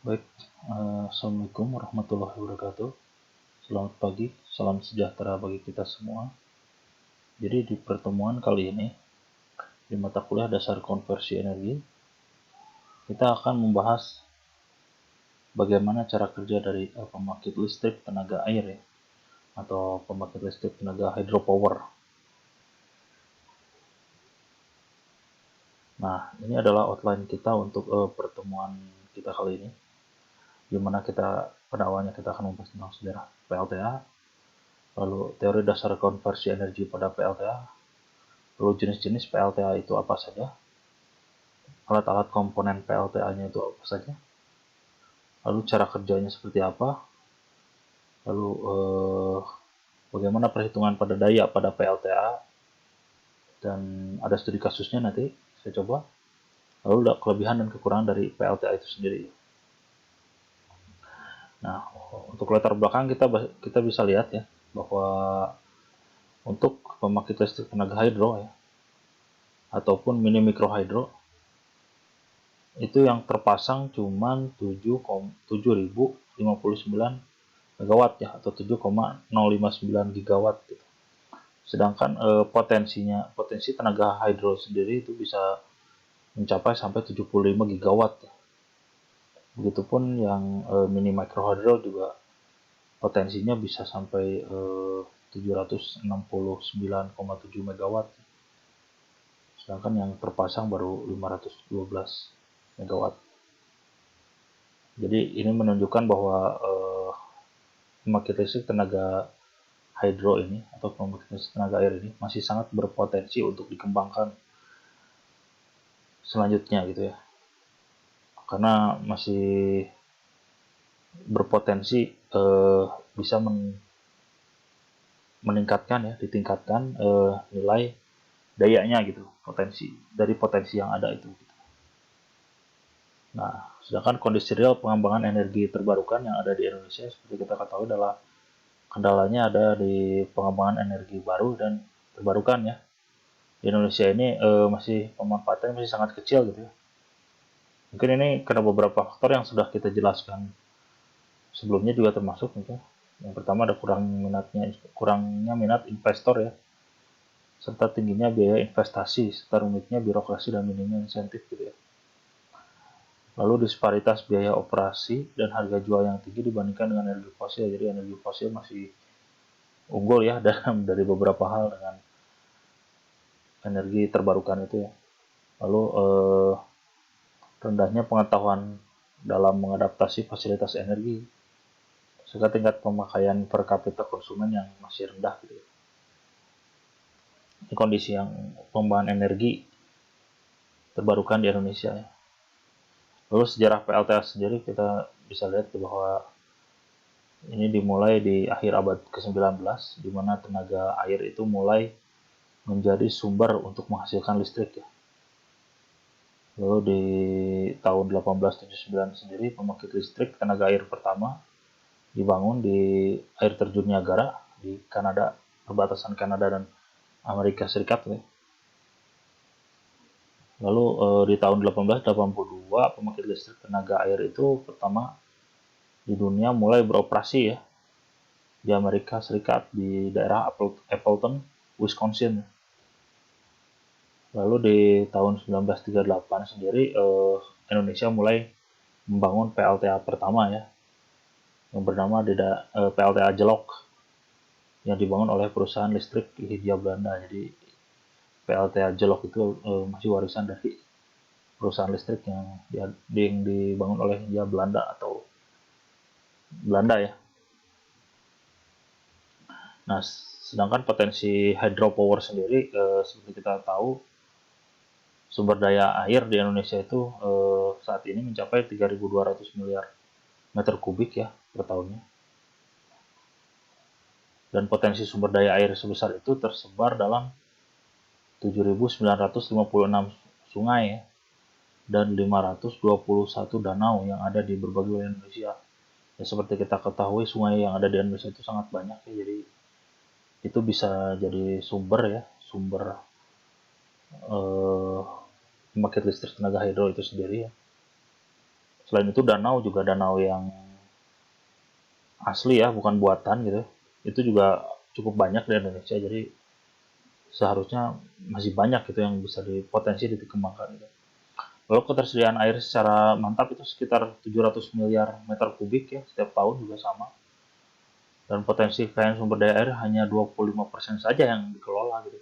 Baik, Assalamualaikum warahmatullahi wabarakatuh. Selamat pagi, salam sejahtera bagi kita semua. Jadi di pertemuan kali ini, di mata kuliah dasar konversi energi, kita akan membahas bagaimana cara kerja dari pembangkit listrik tenaga air ya, atau pembangkit listrik tenaga hydropower. Nah, ini adalah outline kita untuk pertemuan kita kali ini, di mana pada awalnya kita akan membahas tentang sejarah PLTA, lalu teori dasar konversi energi pada PLTA, lalu jenis-jenis PLTA itu apa saja, alat-alat komponen PLTA-nya itu apa saja, lalu cara kerjanya seperti apa, lalu bagaimana perhitungan pada daya pada PLTA, dan ada studi kasusnya nanti saya coba, lalu ada kelebihan dan kekurangan dari PLTA itu sendiri. Nah, untuk latar belakang kita bisa lihat ya, bahwa untuk pembangkit listrik tenaga hidro ya, ataupun mini mikro hidro, itu yang terpasang cuman 7.059 megawatt ya, atau 7,059 gigawatt gitu. Sedangkan potensi tenaga hidro sendiri itu bisa mencapai sampai 75 gigawatt ya. Begitupun yang mini micro hydro juga potensinya bisa sampai 769,7 megawatt. Sedangkan yang terpasang baru 512 megawatt. Jadi ini menunjukkan bahwa pembangkit listrik tenaga hydro ini atau pembangkit listrik tenaga air ini masih sangat berpotensi untuk dikembangkan selanjutnya gitu ya, karena masih berpotensi bisa meningkatkan ya, ditingkatkan nilai dayanya gitu, potensi yang ada itu gitu. Nah, sedangkan kondisi real pengembangan energi terbarukan yang ada di Indonesia seperti kita ketahui adalah kendalanya ada di pengembangan energi baru dan terbarukan ya. Di Indonesia ini masih pemanfaatannya masih sangat kecil gitu ya. Mungkin ini karena beberapa faktor yang sudah kita jelaskan sebelumnya juga termasuk mungkin. Yang pertama ada kurangnya minat investor ya, serta tingginya biaya investasi, serta rumitnya birokrasi dan minimnya insentif gitu ya. Lalu disparitas biaya operasi dan harga jual yang tinggi dibandingkan dengan energi fosil. Jadi energi fosil masih unggul ya dari beberapa hal dengan energi terbarukan itu ya. Lalu rendahnya pengetahuan dalam mengadaptasi fasilitas energi, serta tingkat pemakaian per kapita konsumen yang masih rendah gitu ya. Ini kondisi yang pengembangan energi terbarukan di Indonesia ya. Lalu sejarah PLTA sendiri kita bisa lihat bahwa ini dimulai di akhir abad ke-19, di mana tenaga air itu mulai menjadi sumber untuk menghasilkan listrik ya. Lalu di tahun 1879 sendiri pembangkit listrik tenaga air pertama dibangun di air terjun Niagara di Kanada, perbatasan Kanada dan Amerika Serikat ya. Lalu di tahun 1882 pembangkit listrik tenaga air itu pertama di dunia mulai beroperasi ya, di Amerika Serikat di daerah Appleton, Wisconsin. Lalu di tahun 1938 sendiri Indonesia mulai membangun PLTA pertama ya, yang bernama PLTA Jelok, yang dibangun oleh perusahaan listrik Hindia Belanda. Jadi PLTA Jelok itu masih warisan dari perusahaan listrik yang dibangun oleh Hindia Belanda atau Belanda ya. Nah, sedangkan potensi hydropower sendiri seperti kita tahu, sumber daya air di Indonesia itu saat ini mencapai 3.200 miliar meter kubik ya per tahunnya. Dan potensi sumber daya air sebesar itu tersebar dalam 7.956 sungai ya, dan 521 danau yang ada di berbagai wilayah Indonesia. Ya, seperti kita ketahui sungai yang ada di Indonesia itu sangat banyak ya, jadi itu bisa jadi sumber pembangkit listrik tenaga hidro itu sendiri ya. Selain itu danau juga danau yang asli ya, bukan buatan gitu. Itu juga cukup banyak di Indonesia, jadi seharusnya masih banyak gitu yang bisa dipotensi dikembangkan gitu. Lalu ketersediaan air secara mantap itu sekitar 700 miliar meter kubik ya setiap tahun juga sama. Dan potensi kekayaan sumber daya air hanya 25% saja yang dikelola gitu.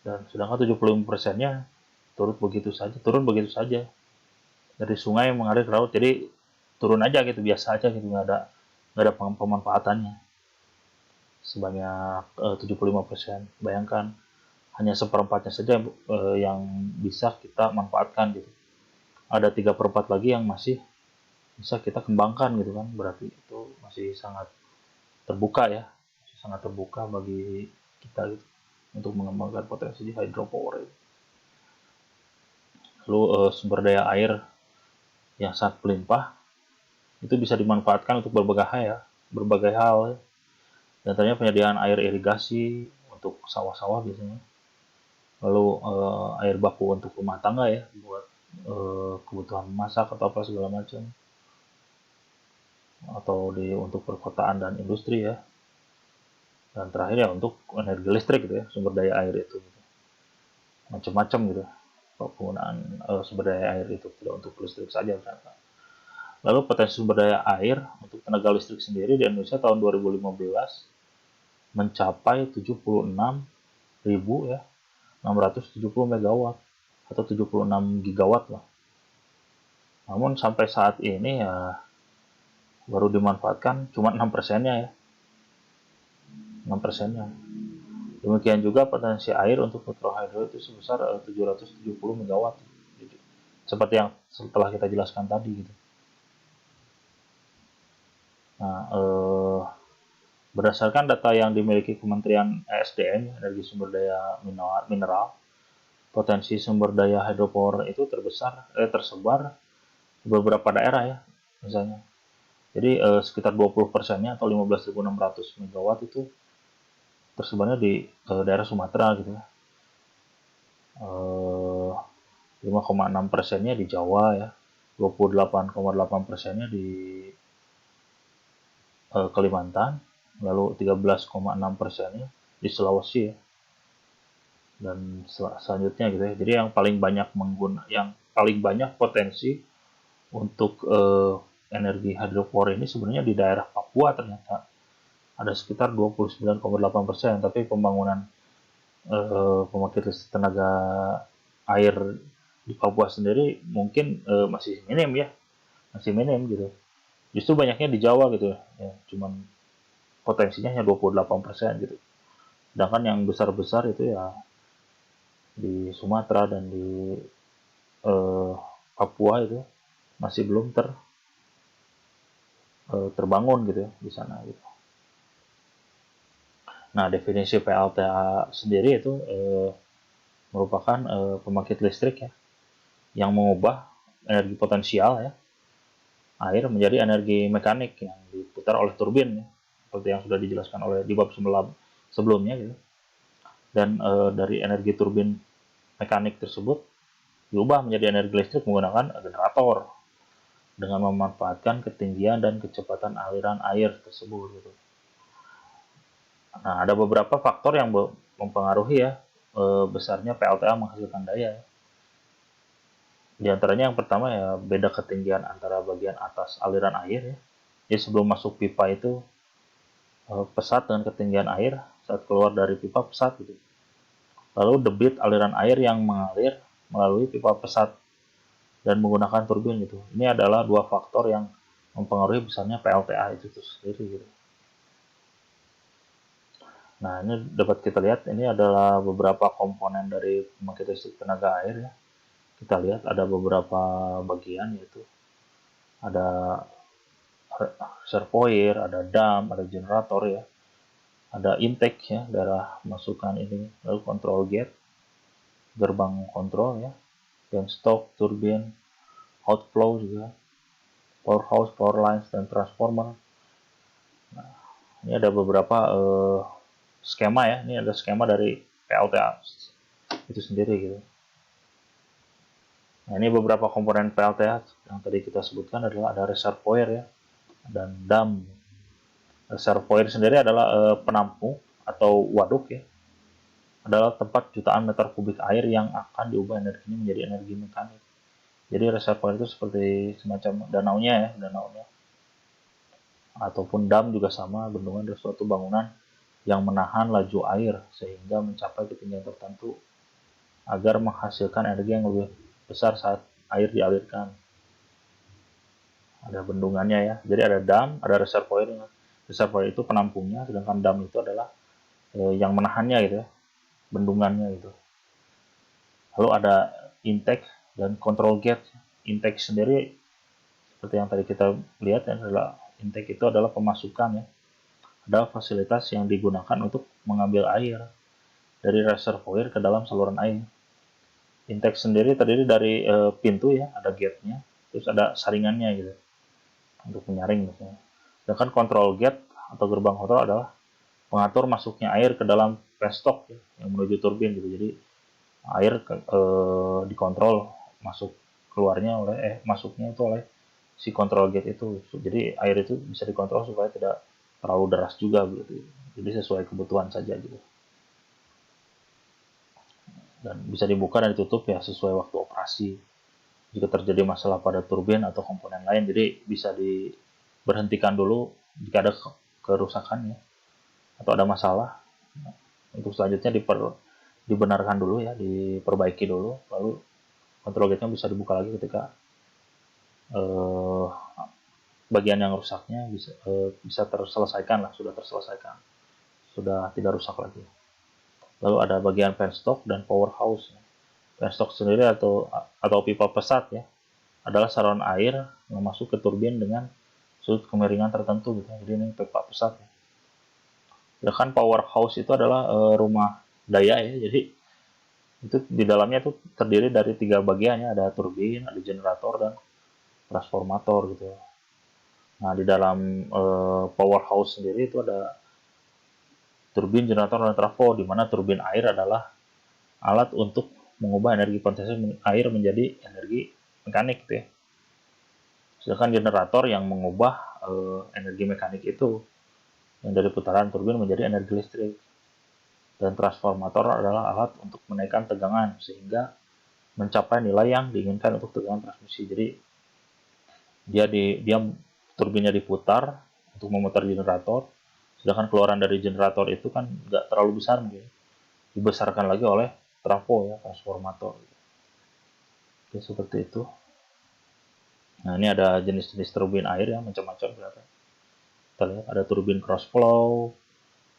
Dan sedangkan 75%-nya turun begitu saja dari sungai yang mengalir ke laut. Jadi turun aja gitu, biasa aja gitu, nggak ada pemanfaatannya sebanyak 75%. Bayangkan hanya seperempatnya saja yang bisa kita manfaatkan gitu. Ada 3/4 lagi yang masih bisa kita kembangkan gitu kan, berarti itu masih sangat terbuka ya, masih sangat terbuka bagi kita gitu untuk mengembangkan potensi di hydropower itu. Lalu sumber daya air yang sangat melimpah itu bisa dimanfaatkan untuk berbagai hal ya. Dan ternyata penyediaan air irigasi untuk sawah-sawah biasanya, lalu air baku untuk rumah tangga ya, buat kebutuhan masak atau apa segala macam, atau untuk perkotaan dan industri ya. Dan terakhir ya untuk energi listrik gitu ya, sumber daya air itu gitu. Macam-macam gitu penggunaan sumber daya air itu, tidak untuk listrik saja ternyata. Lalu potensi sumber daya air untuk tenaga listrik sendiri di Indonesia tahun 2015 mencapai 76.000 ya 670 megawatt atau 76 gigawatt lah. Namun sampai saat ini ya baru dimanfaatkan cuma 6%-nya ya. 6%-nya. Demikian juga potensi air untuk mikrohidro itu sebesar 770 megawatt. Jadi, seperti yang setelah kita jelaskan tadi gitu. Nah, berdasarkan data yang dimiliki Kementerian ESDM, Energi Sumber Daya Mineral, potensi sumber daya hydropower itu tersebar di beberapa daerah ya, misalnya. Jadi sekitar 20%-nya atau 15.600 megawatt itu tersebarnya di daerah Sumatera gitu ya. 5,6%-nya di Jawa ya, 28,8%-nya di Kalimantan, lalu 13,6%-nya di Sulawesi ya, dan selanjutnya gitu ya. Jadi yang paling banyak potensi untuk energi hydropower ini sebenarnya di daerah Papua ternyata ada sekitar 29,8%, tapi pembangunan pembangkit listrik tenaga air di Papua sendiri mungkin masih minim gitu. Justru banyaknya di Jawa gitu ya, cuman potensinya hanya 28% gitu. Sedangkan yang besar-besar itu ya di Sumatera dan di Papua itu masih belum terbangun gitu ya di sana gitu. Nah, definisi PLTA sendiri itu merupakan pembangkit listrik ya yang mengubah energi potensial ya air menjadi energi mekanik yang diputar oleh turbin ya, seperti yang sudah dijelaskan oleh di bab sebelumnya gitu. Dan dari energi turbin mekanik tersebut diubah menjadi energi listrik menggunakan generator dengan memanfaatkan ketinggian dan kecepatan aliran air tersebut gitu. Nah, ada beberapa faktor yang mempengaruhi ya besarnya PLTA menghasilkan daya. Di antaranya yang pertama ya beda ketinggian antara bagian atas aliran air ya. Jadi sebelum masuk pipa itu pesat dengan ketinggian air, saat keluar dari pipa pesat gitu. Lalu debit aliran air yang mengalir melalui pipa pesat dan menggunakan turbin gitu. Ini adalah dua faktor yang mempengaruhi besarnya PLTA itu sendiri gitu. Nah, ini dapat kita lihat, ini adalah beberapa komponen dari pembangkit listrik tenaga air ya. Kita lihat ada beberapa bagian, yaitu ada reservoir, ada dam, ada generator ya, ada intake ya, daerah masukan ini, lalu control gate, gerbang kontrol ya, dan stok, turbin, outflow juga, powerhouse, power lines, dan transformer. Nah, ini ada beberapa skema ya, ini ada skema dari PLTA itu sendiri gitu. Nah, ini beberapa komponen PLTA yang tadi kita sebutkan adalah ada reservoir ya, dan dam. Reservoir sendiri adalah penampung atau waduk ya, adalah tempat jutaan meter kubik air yang akan diubah energinya menjadi energi mekanik. Jadi reservoir itu seperti semacam danaunya ya, danaunya. Ataupun dam juga sama, bendungan adalah suatu bangunan yang menahan laju air sehingga mencapai ketinggian tertentu agar menghasilkan energi yang lebih besar saat air dialirkan. Ada bendungannya ya. Jadi ada dam, ada reservoir. Reservoir itu penampungnya, sedangkan dam itu adalah yang menahannya gitu ya, bendungannya gitu. Lalu ada intake dan control gate. Intake sendiri seperti yang tadi kita lihat adalah intake itu adalah pemasukan ya. Ada fasilitas yang digunakan untuk mengambil air dari reservoir ke dalam saluran air. Intake sendiri terdiri dari pintu ya, ada gate-nya, terus ada saringannya gitu untuk menyaring misalnya. Sedangkan control gate atau gerbang kontrol adalah pengatur masuknya air ke dalam penstock ya, yang menuju turbin gitu. Jadi air dikontrol masuk keluarnya oleh masuknya itu oleh si control gate itu. Jadi air itu bisa dikontrol supaya tidak terlalu deras juga gitu. Jadi sesuai kebutuhan saja gitu. Dan bisa dibuka dan ditutup ya sesuai waktu operasi. Jika terjadi masalah pada turbin atau komponen lain, jadi bisa diberhentikan dulu jika ada kerusakan ya, atau ada masalah. Untuk selanjutnya dibenarkan dulu ya, diperbaiki dulu, lalu kontrol gate-nya bisa dibuka lagi ketika eh, bagian yang rusaknya bisa terselesaikan lah, sudah terselesaikan, sudah tidak rusak lagi. Lalu ada bagian penstock dan powerhouse. Penstock sendiri atau pipa pesat ya, adalah saluran air yang masuk ke turbin dengan sudut kemiringan tertentu gitu. Jadi ini pipa pesat ya. Sedangkan powerhouse itu adalah rumah daya ya. Jadi itu di dalamnya itu terdiri dari 3 bagian ya, ada turbin, ada generator dan transformator gitu. Nah, di dalam powerhouse sendiri itu ada turbin, generator, dan trafo, di mana turbin air adalah alat untuk mengubah energi potensi air menjadi energi mekanik gitu ya. Sedangkan generator yang mengubah energi mekanik itu yang dari putaran turbin menjadi energi listrik. Dan transformator adalah alat untuk menaikkan tegangan sehingga mencapai nilai yang diinginkan untuk tegangan transmisi. Jadi dia turbinnya diputar untuk memutar generator, sedangkan keluaran dari generator itu kan nggak terlalu besar mungkin, dibesarkan lagi oleh trafo ya, transformator. Oke, seperti itu. Nah, ini ada jenis-jenis turbin air ya, macam-macam kelihatan. Kita lihat ada turbin cross flow,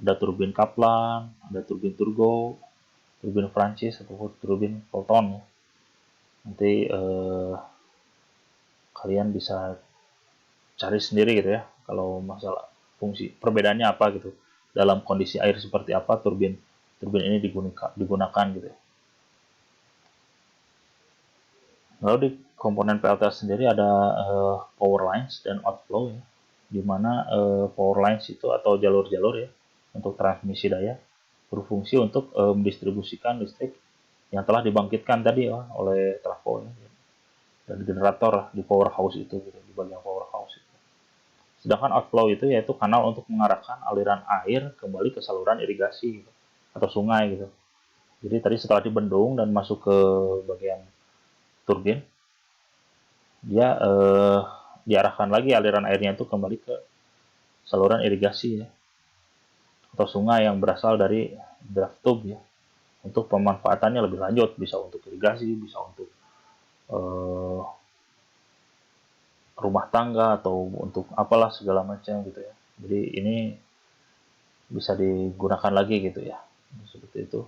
ada turbin Kaplan, ada turbin Turgo, turbin Francis atau turbin Fulton ya. Nanti kalian bisa cari sendiri gitu ya, kalau masalah fungsi perbedaannya apa gitu, dalam kondisi air seperti apa turbin ini digunakan gitu ya. Lalu di komponen PLTA sendiri ada power lines dan outflow ya, di mana power lines itu atau jalur-jalur ya untuk transmisi daya berfungsi untuk mendistribusikan listrik yang telah dibangkitkan tadi ya oleh trafo ya, dan generator di powerhouse itu gitu, di bagian powerhouse itu. Sedangkan outflow itu yaitu kanal untuk mengarahkan aliran air kembali ke saluran irigasi gitu, atau sungai gitu. Jadi tadi setelah dibendung dan masuk ke bagian turbin, dia diarahkan lagi aliran airnya itu kembali ke saluran irigasi ya, atau sungai yang berasal dari draft tube ya, untuk pemanfaatannya lebih lanjut, bisa untuk irigasi, bisa untuk eh, rumah tangga atau untuk apalah segala macam gitu ya. Jadi ini bisa digunakan lagi gitu ya, seperti itu.